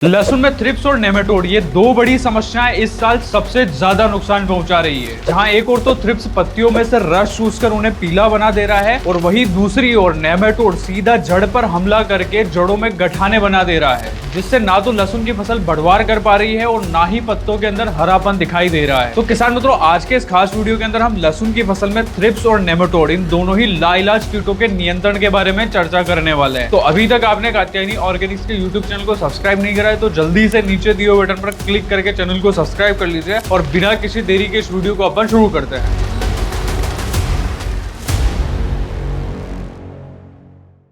लहसुन में थ्रिप्स और नेमेटोड ये दो बड़ी समस्याएं इस साल सबसे ज्यादा नुकसान पहुंचा रही है। जहां एक ओर तो थ्रिप्स पत्तियों में से रस चूसकर उन्हें पीला बना दे रहा है और वहीं दूसरी ओर नेमेटोड सीधा जड़ पर हमला करके जड़ों में गठाने बना दे रहा है, जिससे ना तो लहसुन की फसल बढ़वार कर पा रही है और ना ही पत्तों के अंदर हरापन दिखाई दे रहा है। तो किसान मित्रों, आज के इस खास वीडियो के अंदर हम लहसुन की फसल में थ्रिप्स और नेमेटोड इन दोनों ही लाइलाज कीटों के नियंत्रण के बारे में चर्चा करने वाले हैं। तो अभी तक आपने कात्यायनी ऑर्गेनिक्स के यूट्यूब चैनल को सब्सक्राइब नहीं करा है तो जल्दी से नीचे दिए हुए बटन पर क्लिक करके चैनल को सब्सक्राइब कर लीजिए और बिना किसी देरी के इस वीडियो को अपन शुरू करते हैं।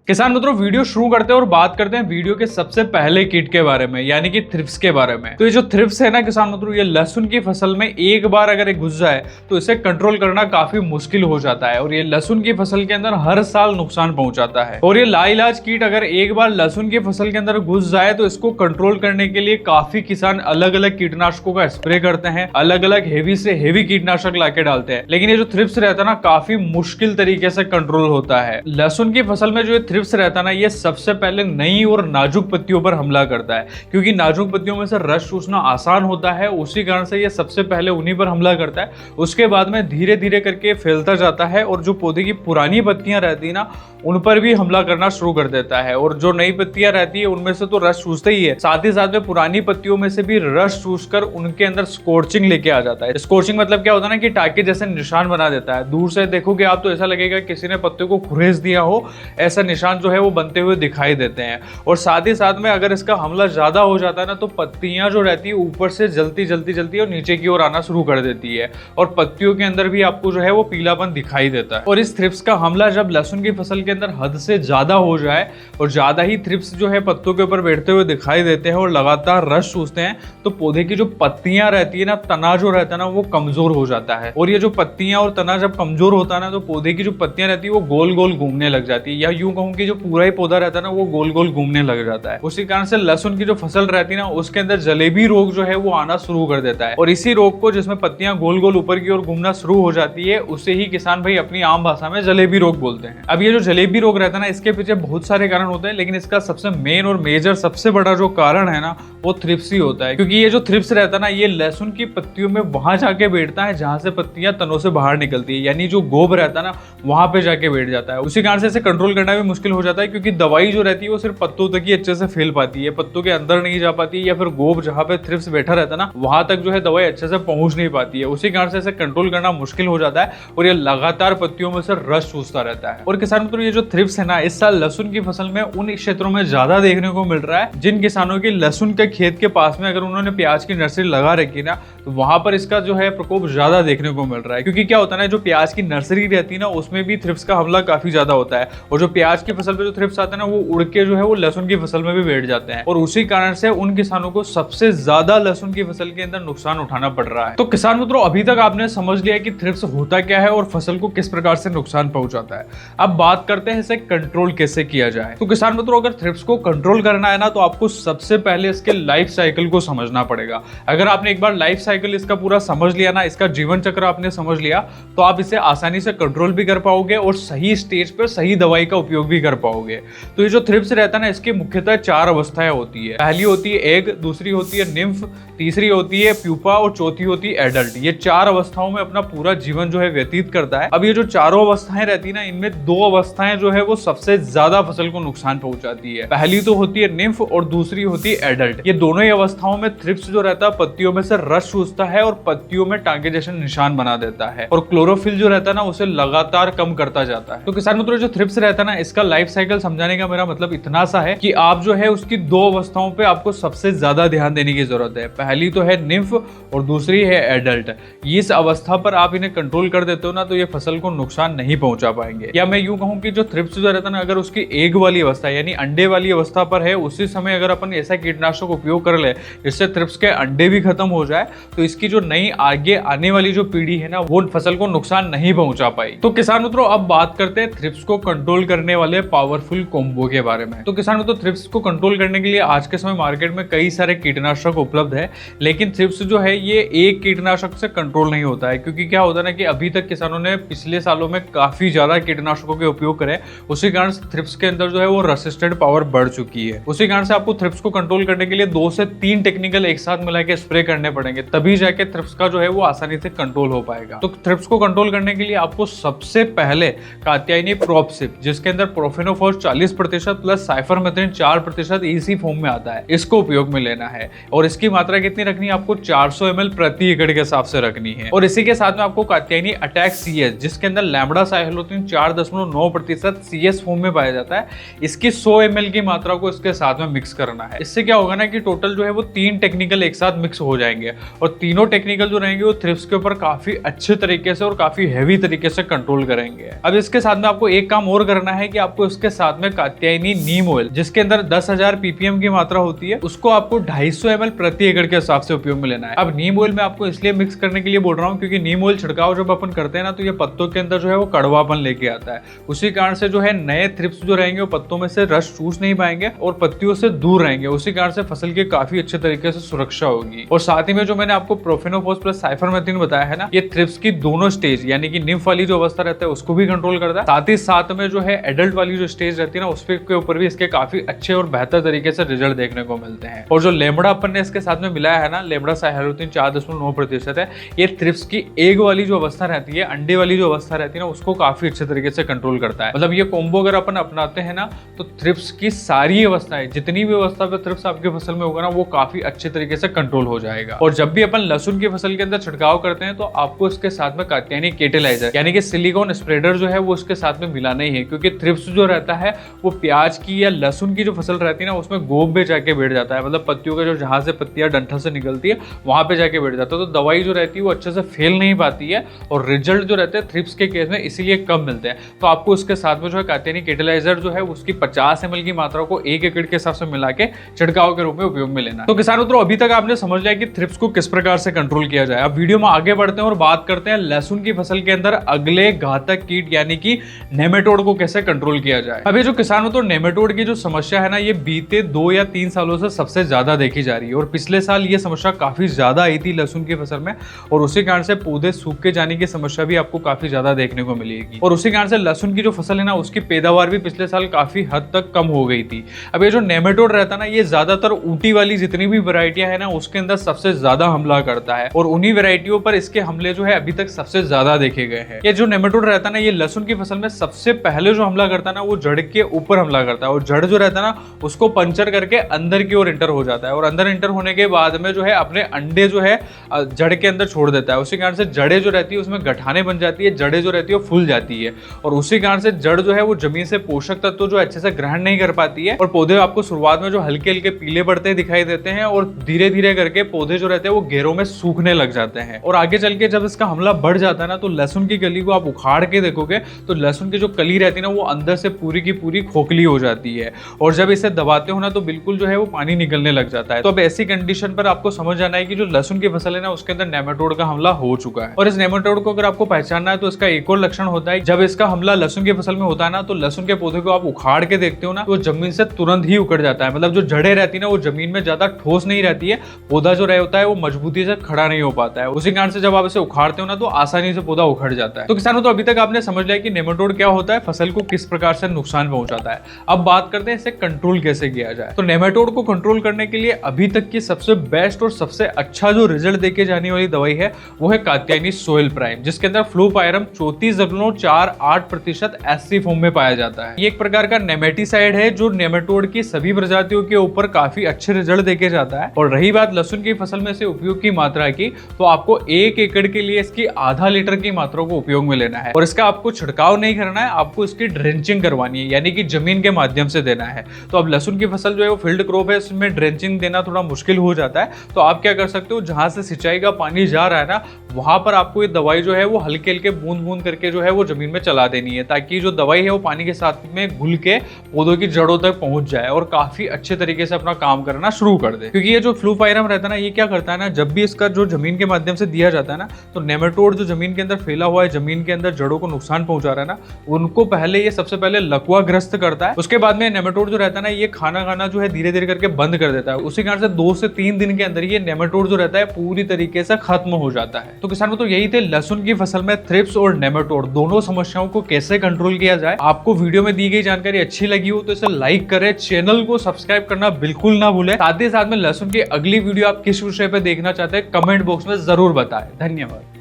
किसान मित्रों, वीडियो शुरू करते हैं और बात करते हैं वीडियो के सबसे पहले कीट के बारे में, यानी कि थ्रिप्स के बारे में। तो ये जो थ्रिप्स है ना किसान मित्रों, ये लहसुन की फसल में एक बार अगर घुस जाए तो इसे कंट्रोल करना काफी मुश्किल हो जाता है और ये लहसुन की फसल के अंदर हर साल नुकसान पहुंचाता है। और ये लाइलाज कीट अगर एक बार लहसुन की फसल के अंदर घुस जाए तो इसको कंट्रोल करने के लिए काफी किसान अलग अलग कीटनाशकों का स्प्रे करते हैं, अलग अलग हेवी से हेवी कीटनाशक लाके डालते हैं, लेकिन ये जो थ्रिप्स रहता है ना काफी मुश्किल तरीके से कंट्रोल होता है। लहसुन की फसल में जो थ्रिप्स रहता है ना, ये सबसे पहले नई और नाजुक पत्तियों पर हमला करता है, क्योंकि नाजुक पत्तियों में से रस चूसना आसान होता है, उसी कारण से ये सबसे पहले उन्हीं पर हमला करता है। उसके बाद में धीरे धीरे करके फैलता जाता है और जो पौधे की पुरानी पत्तियां रहती है ना उन पर भी हमला करना शुरू कर देता है। और जो नई पत्तियां रहती है उनमें से तो रस चूसते ही है, साथ ही साथ में पुरानी पत्तियों में से भी रस चूसकर उनके अंदर स्कोर्चिंग लेके आ जाता है। स्कोर्चिंग मतलब क्या होता है ना कि टाके जैसे निशान बना देता है। दूर से देखोगे आप तो ऐसा लगेगा किसी ने पत्ते को खुरेस दिया हो, ऐसा निशान जो है वो बनते हुए दिखाई देते हैं। और साथ ही साथ में अगर इसका हमला ज्यादा हो जाता है ना तो पत्तियां जो रहती है ऊपर से जलती और नीचे की ओर आना शुरू कर देती है और पत्तियों के अंदर भी आपको जो है वो पीलापन दिखाई देता है। और इस थ्रिप्स का हमला जब लहसुन की फसल के अंदर हद से ज्यादा हो जाए और ज्यादा ही थ्रिप्स जो है पत्तों के ऊपर बैठते हुए दिखाई देते हैं और लगातार रस चूसते हैं तो पौधे की जो पत्तियां रहती है ना, तना जो रहता है ना वो कमजोर हो जाता है। और ये जो पत्तियां और तना जब कमजोर होता है ना तो पौधे की जो पत्तियां रहती है वो गोल गोल घूमने लग जाती है, या यूं कहूं कि जो पूरा ही पौधा रहता है ना वो गोल गोल घूमने लग जाता है। उसी कारण से लहसुन की जो फसल रहती है ना उसके अंदर जलेबी रोग जो है वो आना शुरू कर देता है। और इसी रोग को, जिसमें पत्तियां गोल गोल ऊपर की ओर घूमना शुरू हो जाती है, उसे ही किसान भाई अपनी आम भाषा में जलेबी रोग बोलते हैं। अब ये जो जलेबी रोग रहता है ना इसके पीछे बहुत सारे कारण होते हैं, लेकिन इसका सबसे मेन और मेजर सबसे बड़ा जो कारण है ना वो थ्रिप्स ही होता है। क्योंकि ये जो थ्रिप्स रहता है ना ये लहसुन की पत्तियों में वहां जाके बैठता है जहां से पत्तियां तनों से बाहर निकलती है, यानी जो गोब रहता है ना वहां पे जाके बैठ जाता है। उसी कारण से इसे कंट्रोल करना भी मुश्किल हो जाता है, क्योंकि दवाई जो रहती है वो सिर्फ पत्तों तक ही अच्छे से फैल पाती है, पत्तों के अंदर नहीं जा पाती, या फिर गोब जहां पे थ्रिप्स बैठा रहता है ना वहां तक जो है दवाई अच्छे से पहुंच नहीं पाती है। उसी कारण से इसे कंट्रोल करना मुश्किल हो जाता है और ये लगातार पत्तियों में से रस चूसता रहता है। और किसान मित्रों, ये जो थ्रिप्स है ना इस साल लहसुन की फसल में उन क्षेत्रों में ज्यादा देखने को मिल रहा है जिन किसानों की लहसुन के खेत के पास में अगर उन्होंने प्याज की नर्सरी लगा रखी ना तो वहां पर इसका जो है प्रकोप ज्यादा देखने को मिल रहा है। क्योंकि क्या होता है ना, जो प्याज की नर्सरी रहती है ना उसमें भी थ्रिप्स का हमला काफी ज्यादा होता है और जो प्याज की फसल पे जो थ्रिप्स आते हैं ना वो उड़ के जो है वो लहसुन की फसल में भी बैठ जाते हैं और उसी कारण से उन किसानों को सबसे ज्यादा लहसुन की फसल के अंदर नुकसान उठाना पड़ रहा है। तो किसान मित्रों, अभी तक आपने समझ लिया कि थ्रिप्स होता क्या है और फसल को किस प्रकार से नुकसान पहुंचाता है। अब बात करते हैं इसे कंट्रोल कैसे किया जाए। तो किसान मित्रों, अगर थ्रिप्स को कंट्रोल करना है ना तो आपको सबसे पहले इसके लाइफ साइकिल को समझना पड़ेगा। अगर आपने एक बार लाइफ साइकिल इसका पूरा समझ लिया ना, इसका जीवन चक्र आपने समझ लिया तो आप इसे आसानी से कंट्रोल भी कर पाओगे और सही स्टेज पर सही दवाई का उपयोग भी कर पाओगे। तो ये जो थ्रिप्स रहता है ना इसकी मुख्यतः 4 अवस्थाएं होती है। पहली होती है एग, दूसरी होती है निम्फ, तीसरी होती है प्यूपा और चौथी होती है एडल्ट। ये 4 अवस्थाओं में अपना पूरा जीवन जो है व्यतीत करता है। अब ये जो चारों अवस्थाएं रहती है ना इनमें 2 अवस्थाएं जो है वो सबसे ज्यादा फसल को नुकसान पहुंचाती है। पहली तो होती है निम्फ और दूसरी होती है एडल्ट। ये दोनों ही अवस्थाओं में थ्रिप्स जो रहता है पत्तियों में से रस चूसता है और पत्तियों में टांके जैसे निशान बना देता है और क्लोरोफिल जो रहता है ना उसे लगातार कम करता जाता है। तो किसान मित्रों, जो थ्रिप्स रहता है ना इसका लाइफ साइकिल समझाने का मेरा मतलब इतना सा है कि आप जो है उसकी 2 अवस्थाओं पे आपको सबसे ज्यादा ध्यान देने की जरूरत है। पहली तो है निम्फ और दूसरी है एडल्ट। इस अवस्था पर आप इन्हें कंट्रोल कर देते हो ना तो ये फसल को नुकसान नहीं पहुंचा पाएंगे। या मैं यूं कहूं कि जो थ्रिप्स जो रहता है ना अगर उसकी एग वाली अवस्था यानी अंडे वाली अवस्था पर है उसी समय अगर अपन ऐसा कीटनाशक उपयोग कर ले जिससे थ्रिप्स के अंडे भी खत्म हो जाए तो इसकी जो नई आगे आने वाली जो पीढ़ी है ना वो फसल को नुकसान नहीं पहुंचा पाई। तो किसान मित्रों, अब बात करते हैं थ्रिप्स को कंट्रोल करने वाले वाले पावरफुल कॉम्बो के बारे में। तो किसानों, तो थ्रिप्स को कंट्रोल करने के लिए आज के समय मार्केट में कई सारे कीटनाशक उपलब्ध है, लेकिन थ्रिप्स जो है ये एक कीटनाशक से कंट्रोल नहीं होता है। क्योंकि क्या होता है ना कि अभी तक किसानों ने पिछले सालों में काफी ज्यादा कीटनाशकों के उपयोग करे, उसी कारण से थ्रिप्स के अंदर जो है वो रेसिस्टेंट पावर बढ़ चुकी है। उसी कारण से आपको थ्रिप्स को कंट्रोल करने के लिए 2 से 3 टेक्निकल एक साथ मिला के स्प्रे करने पड़ेंगे, तभी जाके थ्रिप्स का जो है वो आसानी से कंट्रोल हो पाएगा। तो थ्रिप्स को कंट्रोल करने के लिए आपको सबसे पहले कात्यायनी प्रोपसिप, जिसके अंदर profenofos 40% plus cypermethrin 4% EC form में आता है, इसको उपयोग में लेना है। और इसकी मात्रा कितनी रखनी है आपको? 400 ml प्रति एकड़ के हिसाब से रखनी है। और इसी के साथ में आपको कात्यायनी अटैक सीएस, जिसके अंदर लैम्बडा साइक्लोथ्रिन 4.9% सीएस फॉर्म में पाया जाता है, इसकी 100 ml की मात्रा को इसके साथ में मिक्स करना है। इससे क्या होगा ना कि टोटल जो है वो 3 टेक्निकल एक साथ मिक्स हो जाएंगे और तीनों टेक्निकल जो रहेंगे वो थ्रिप्स के ऊपर काफी अच्छे तरीके से और काफी हैवी तरीके से कंट्रोल करेंगे। अब इसके साथ में आपको एक काम और करना है कि आपको इसके साथ में कात्यायनी नीम ऑयल, जिसके अंदर 10,000 ppm की मात्रा होती है, उसको आपको 250 ml प्रति एकड़ के हिसाब से उपयोग में लेना है। अब नीम ऑयल में आपको इसलिए मिक्स करने के लिए बोल रहा हूँ क्योंकि नीम ऑयल छिड़काव जब अपन करते हैं ना तो ये पत्तों के अंदर जो है वो कड़वापन लेके आता है। उसी कारण से जो है नए थ्रिप्स जो रहेंगे वो पत्तों में से रस चूस नहीं पाएंगे और पत्तियों से दूर रहेंगे। उसी कारण से फसल की काफी अच्छे तरीके से सुरक्षा होगी। और साथ ही में जो मैंने आपको प्रोफेनोफॉस प्लस साइफरमेथ्रिन बताया है ना, ये थ्रिप्स की दोनों स्टेज यानी कि निम्फ वाली जो अवस्था रहता है उसको भी कंट्रोल करता है, साथ ही साथ में जो है एडल्ट वाली जो स्टेज रहती है ना उसके ऊपर भी इसके काफी अच्छे और बेहतर तरीके से रिजल्ट देखने को मिलते हैं। और जो लेमड़ा अपन ने इसके साथ में मिलाया है ना, लेमड़ा साइक्लोथ्रिन 4.9% है, ये थ्रिप्स की एग वाली जो अवस्था रहती है, अंडे वाली जो अवस्था रहती है ना, उसको काफी अच्छे तरीके से कंट्रोल करता है। मतलब ये कॉम्बो अगर अपन अपनाते हैं ना तो थ्रिप्स की सारी अवस्थाएं, जितनी भी अवस्था पे थ्रिप्स आपकी फसल में होगा ना, वो काफी अच्छे तरीके से कंट्रोल हो जाएगा। और जब भी अपन लहसुन की फसल के अंदर छिड़काव करते हैं तो आपको इसके साथ में कात्यायनी केटेलाइजर यानी कि सिलिकॉन स्प्रेडर जो है वो उसके साथ में मिलाना ही है, क्योंकि थ्रिप्स जो रहता है वो प्याज की या लहसुन की जो फसल रहती है ना उसमें गोब में जाके बैठ जाता है। मतलब पत्तियों का जो जहां से पत्तियां डंठल से निकलती है वहां पे जाके बैठ जाता है, तो दवाई जो रहती है वो अच्छे से फैल नहीं पाती है और रिजल्ट जो रहते हैं थ्रिप्स के केस में इसीलिए कम मिलते हैं। तो आपको उसके साथ में जो है कात्यायनी केटेलाइजर जो है उसकी 50 ml की मात्रा को 1 एकड़ के हिसाब से मिला के छिड़काव के रूप में उपयोग में लेना। तो किसानों, तो अभी तक आपने समझ लिया कि थ्रिप्स को किस प्रकार से कंट्रोल किया जाए। अब वीडियो में आगे बढ़ते हैं और बात करते हैं लहसुन की फसल के अंदर अगले घातक कीट यानी कि नेमेटोड को कैसे कंट्रोल किया जाए। अभी जो किसानों, तो नेमेटोड की जो समस्या है ना, ये बीते 2 या 3 सालों से सबसे ज्यादा देखी जा रही है। और पिछले साल ये समस्या काफी ज्यादा आई थी लहसुन की फसल में और उसी कारण से पौधे सूख के जाने की समस्या भी आपको काफी ज्यादा देखने को मिलेगी। और उसी कारण से लहसुन की जो फसल है ना उसकी पैदावार भी पिछले साल काफी हद तक कम हो गई थी। अब ये जो नेमेटोड रहता है ना, ये ज्यादातर ऊटी वाली जितनी भी वैरायटियां है ना उसके अंदर सबसे ज्यादा हमला करता है और उन्हीं वैरायटियों पर इसके हमले जो है अभी तक सबसे ज्यादा देखे गए हैं। ये जो नेमेटोड रहता है ना, ये लहसुन की फसल में सबसे पहले जो हमला करता है ना वो जड़ के ऊपर हमला करता है और जड़ जो रहता है ना उसको पंचर करके अंदर की ओर इंटर हो जाता है और अंदर इंटर होने के बाद में जो है अपने अंडे जो है जड़ के अंदर छोड़ देता है। उसी कारण से जड़ें जो रहती है उसमें गठाने बन जाती है, जड़ें जो रहती है वो फूल जाती है और उसी कारण से जड़ जो है वो जमीन से पोषक तत्व जो अच्छे से ग्रहण नहीं कर पाती है और पौधे आपको शुरुआत में जो हल्के हल्के पीले पड़ते दिखाई देते हैं और धीरे धीरे करके पौधे जो रहते हैं वो घेरों में सूखने लग जाते हैं। और आगे चल के जब इसका हमला बढ़ जाता है ना तो लहसुन की कली को आप उखाड़ के देखोगे तो लहसुन की जो कली रहती है ना वो अंदर से पूरी की पूरी खोखली हो जाती है और जब इसे दबाते हो ना तो बिल्कुल जो है वो पानी निकलने लग जाता है। तो अब ऐसी कंडीशन पर आपको समझ जाना है कि जो लहसुन की फसल है ना उसके अंदर नेमेटोड का हमला हो चुका है। और इस नेमेटोड को अगर आपको पहचानना है तो इसका एक और लक्षण होता है, जब इसका हमला लहसुन की फसल में होता है ना तो लहसुन के पौधे को आप उखाड़ के देखते हो ना तो जमीन से तुरंत ही उखड़ जाता है। मतलब जो जड़ें रहती है ना वो जमीन में ज्यादा ठोस नहीं रहती है, पौधा जो रह होता है वो मजबूती से खड़ा नहीं हो पाता है। उसी कारण से जब आप इसे उखाड़ते हो ना तो आसानी से पौधा उखड़ जाता है। तो किसानों, तो अभी तक आपने समझ लिया कि नेमेटोड क्या होता है, फसल को किस प्रकार से नुकसान पहुंचाता है। अब बात करते हैं इसे कंट्रोल कैसे किया जाए। तो नेमेटोड को कंट्रोल करने के लिए अभी तक की सबसे बेस्ट और सबसे अच्छा जो रिजल्ट देके जाने वाली दवाई है वो है कात्यायनी सोइल प्राइम, जिसके अंदर फ्लूपायरम 34.48% एससी फॉर्म में पाया जाता है। ये एक प्रकार का नेमेटिसाइड है जो नेमेटोड की सभी प्रजातियों के ऊपर काफी अच्छे रिजल्ट देके जाता है। और रही बात लहसुन की फसल में से उपयोग की मात्रा की, तो आपको 1 एकड़ के लिए इसकी आधा लीटर की मात्रा को उपयोग में लेना है और इसका आपको छिड़काव नहीं करना है, आपको इसकी ड्रेंचिंग करवानी है यानी कि जमीन के माध्यम से देना है। तो अब लहसुन की फसल जो है वो फील्ड क्रॉप है, इसमें ड्रेंचिंग देना थोड़ा मुश्किल हो जाता है। तो आप क्या कर सकते हो, जहां से सिंचाई का पानी जा रहा है ना वहां पर आपको ये दवाई जो है वो हल्के हल्के बूंद बूंद करके जो है वो जमीन में चला देनी है, ताकि जो दवाई है वो पानी के साथ में घुल के पौधों की जड़ों तक पहुंच जाए और काफी अच्छे तरीके से अपना काम करना शुरू कर दे। क्योंकि ये जो फ्लूपायरम रहता है ना, ये क्या करता है ना, जब भी इसका जो जमीन के माध्यम से दिया जाता है ना तो नेमेटोड जो जमीन के अंदर फैला हुआ है, जमीन के अंदर जड़ों को नुकसान पहुंचा रहा है ना, उनको पहले ये सबसे पहले पहले लकवा ग्रस्त करता है, उसके बाद में नेमेटोड जो रहता है ना ये खाना खाना जो है धीरे धीरे करके बंद कर देता है। उसी कारण से 2 से 3 दिन के अंदर ये नेमेटोड जो रहता है पूरी तरीके से खत्म हो जाता है। तो किसान मित्रों यही थे लहसुन की फसल में थ्रिप्स और नेमेटोड दोनों समस्याओं को कैसे कंट्रोल किया जाए। आपको वीडियो में दी गई जानकारी अच्छी लगी हो तो इसे लाइक करें, चैनल को सब्सक्राइब करना बिल्कुल ना भूलें। साथ ही साथ में लहसुन की अगली वीडियो आप किस विषय पर देखना चाहते हैं कमेंट बॉक्स में जरूर बताएं। धन्यवाद।